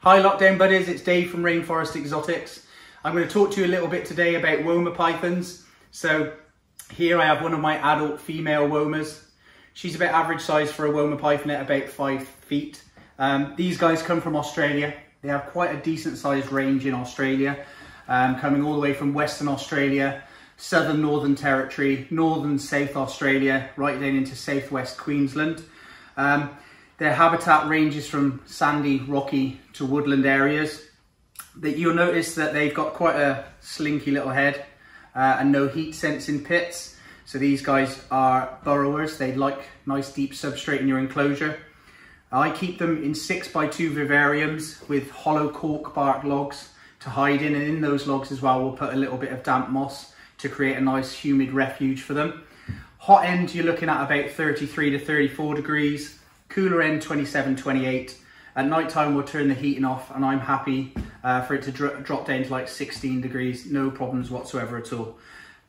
Hi lockdown buddies, it's Dave from Rainforest Exotics. I'm going to talk to you a little bit today about Woma pythons. So here I have one of my adult female Womas. She's about average size for a Woma python at about 5 feet. These guys come from Australia. They have quite a decent sized range in Australia, coming all the way from Western Australia, Southern Northern Territory, Northern South Australia, right down into Southwest Queensland. Their habitat ranges from sandy, rocky to woodland areas. That you'll notice that they've got quite a slinky little head and no heat sensing pits. So these guys are burrowers. They like nice deep substrate in your enclosure. I keep them in 6x2 vivariums with hollow cork bark logs to hide in, and in those logs as well we'll put a little bit of damp moss to create a nice humid refuge for them. Hot end you're looking at about 33 to 34 degrees. Cooler end 27, 28. At night time we'll turn the heating off and I'm happy for it to drop down to like 16 degrees, no problems whatsoever at all.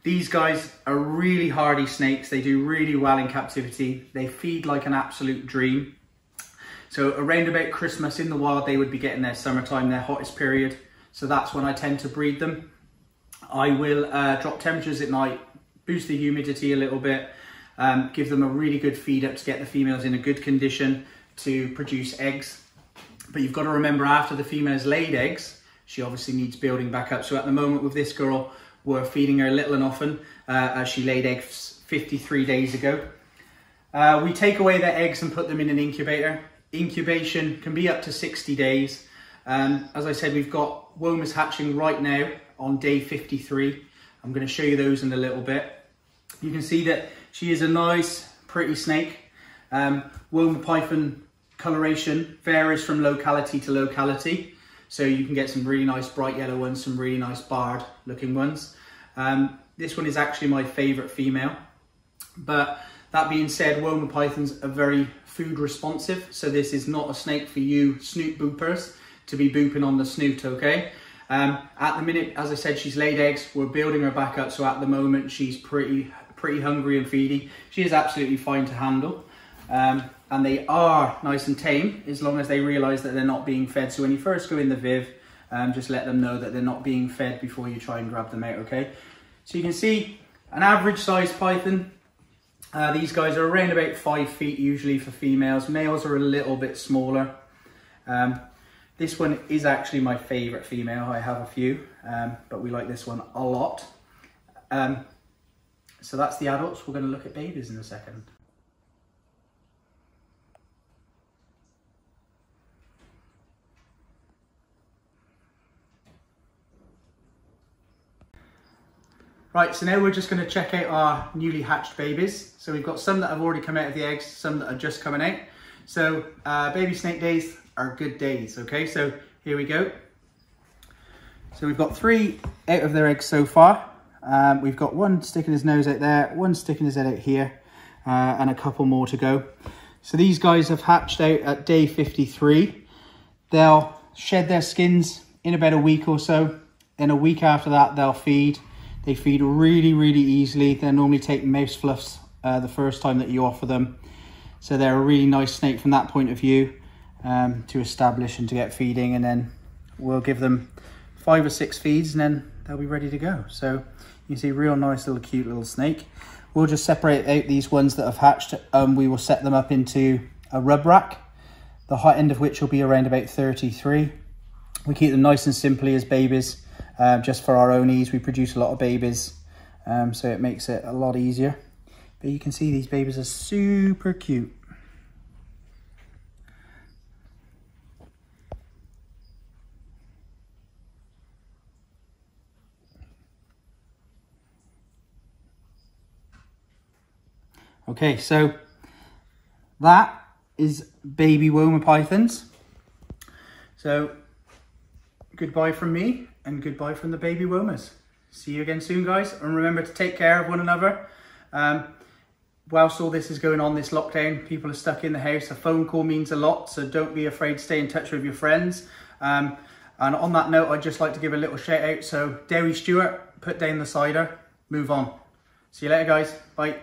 These guys are really hardy snakes. They do really well in captivity. They feed like an absolute dream. So around about Christmas in the wild they would be getting their summertime, their hottest period. So that's when I tend to breed them. I will drop temperatures at night, boost the humidity a little bit, give them a really good feed up to get the females in a good condition to produce eggs. But you've got to remember, after the female's laid eggs, she obviously needs building back up. So at the moment with this girl, we're feeding her little and often as she laid eggs 53 days ago. We take away their eggs and put them in an incubator. Incubation can be up to 60 days. As I said, we've got Womas hatching right now on day 53. I'm going to show you those in a little bit. You can see that she is a nice, pretty snake. Woma python coloration varies from locality to locality. So you can get some really nice bright yellow ones, some really nice barred looking ones. This one is actually my favorite female. But that being said, Woma pythons are very food responsive. So this is not a snake for you snoot boopers to be booping on the snoot, okay? At the minute, as I said, she's laid eggs. We're building her back up. So at the moment, she's pretty hungry and feedy. She is absolutely fine to handle. And they are nice and tame as long as they realise that they're not being fed. So when you first go in the viv, just let them know that they're not being fed before you try and grab them out, okay? So you can see an average size python. These guys are around about 5 feet usually for females. Males are a little bit smaller. This one is actually my favourite female. I have a few, but we like this one a lot. So that's the adults. We're going to look at babies in a second. Right, so now we're just going to check out our newly hatched babies. So we've got some that have already come out of the eggs, some that are just coming out. So baby snake days are good days, okay? So here we go. So we've got 3 out of their eggs so far. We've got one sticking his nose out there, one sticking his head out here, and a couple more to go. So these guys have hatched out at day 53. They'll shed their skins in about a week or so. In a week after that, they'll feed. They feed really, really easily. They normally take mouse fluffs the first time that you offer them. So they're a really nice snake from that point of view to establish and to get feeding. And then we'll give them 5 or 6 feeds and then they'll be ready to go. So you can see real nice little cute little snake. We'll just separate out these ones that have hatched. We will set them up into a rub rack, the hot end of which will be around about 33. We keep them nice and simply as babies. Just for our own ease, we produce a lot of babies, so it makes it a lot easier. But you can see these babies are super cute. Okay, so that is baby Woma pythons. So goodbye from me. And goodbye from the baby Womas. See you again soon, guys. And remember to take care of one another. Whilst all this is going on, this lockdown, people are stuck in the house. A phone call means a lot, so don't be afraid to stay in touch with your friends. And on that note, I'd just like to give a little shout out. So, Derry Stewart, put down the cider, move on. See you later, guys. Bye.